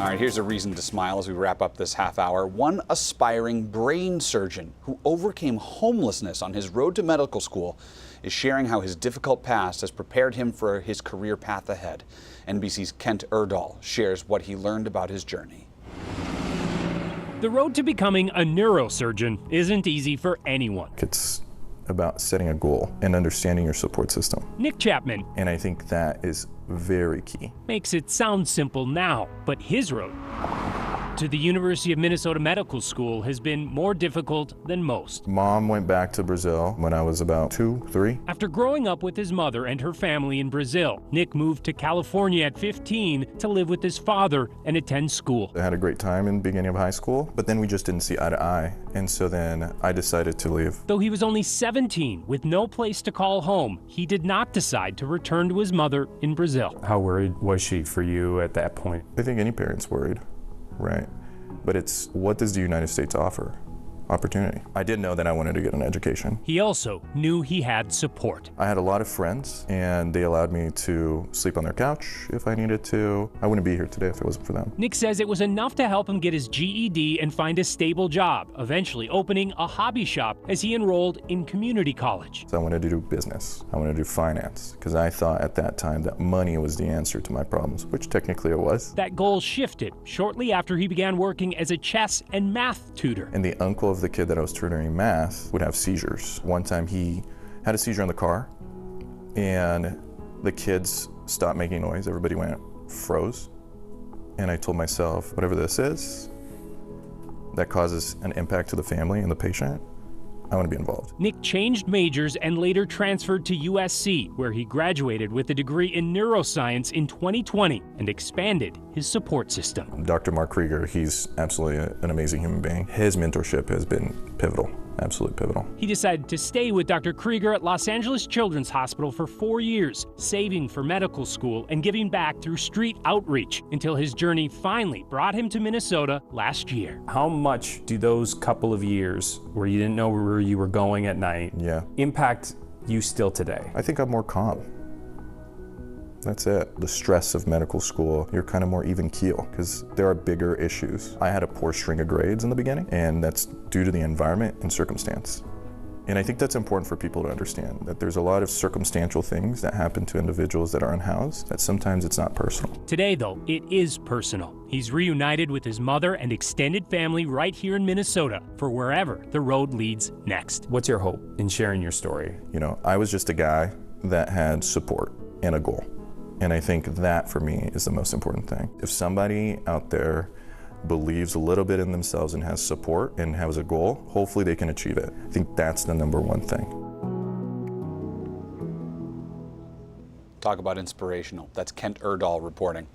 All right, here's a reason to smile as we wrap up this half hour. One aspiring brain surgeon who overcame homelessness on his road to medical school is sharing how his difficult past has prepared him for his career path ahead. NBC's Kent Erdahl shares what he learned about his journey. The road to becoming a neurosurgeon isn't easy for anyone. It's about setting a goal and understanding your support system. Nick Chapman And I think that is very key. makes it sound simple now, but his road to the University of Minnesota Medical School has been more difficult than most. Mom went back to Brazil when I was about 2, 3. After growing up with his mother and her family in Brazil, Nick moved to California at 15 to live with his father and attend school. I had a great time in the beginning of high school, but then we just didn't see eye to eye. And so then I decided to leave. Though he was only 17 with no place to call home, he did not decide to return to his mother in Brazil. How worried was she for you at that point? I think any parent's worried, right? But it's, what does the United States offer? Opportunity. I did know that I wanted to get an education. He also knew he had support. I had a lot of friends, and they allowed me to sleep on their couch if I needed to. I wouldn't be here today if it wasn't for them. Nick says it was enough to help him get his GED and find a stable job, eventually opening a hobby shop as he enrolled in community college. So I wanted to do business. I wanted to do finance, because I thought at that time that money was the answer to my problems, which technically it was. That goal shifted shortly after he began working as a chess and math tutor. And the uncle of the kid that I was tutoring math would have seizures. One time he had a seizure in the car, and the kids stopped making noise. Everybody froze. And I told myself, whatever this is that causes an impact to the family and the patient, I want to be involved. Nick changed majors and later transferred to USC, where he graduated with a degree in neuroscience in 2020 and expanded his support system. Dr. Mark Krieger, he's absolutely an amazing human being. His mentorship has been pivotal, absolutely pivotal. He decided to stay with Dr. Krieger at Los Angeles Children's Hospital for 4 years, saving for medical school and giving back through street outreach until his journey finally brought him to Minnesota last year. How much do those couple of years where you didn't know where you were going at night impact you still today? I think I'm more calm. That's it. The stress of medical school, you're kind of more even keel because there are bigger issues. I had a poor string of grades in the beginning, and that's due to the environment and circumstance. And I think that's important for people to understand, that there's a lot of circumstantial things that happen to individuals that are unhoused, that sometimes it's not personal. Today, though, it is personal. He's reunited with his mother and extended family right here in Minnesota for wherever the road leads next. What's your hope in sharing your story? You know, I was just a guy that had support and a goal. And I think that, for me, is the most important thing. If somebody out there believes a little bit in themselves and has support and has a goal, hopefully they can achieve it. I think that's the number one thing. Talk about inspirational. That's Kent Erdahl reporting.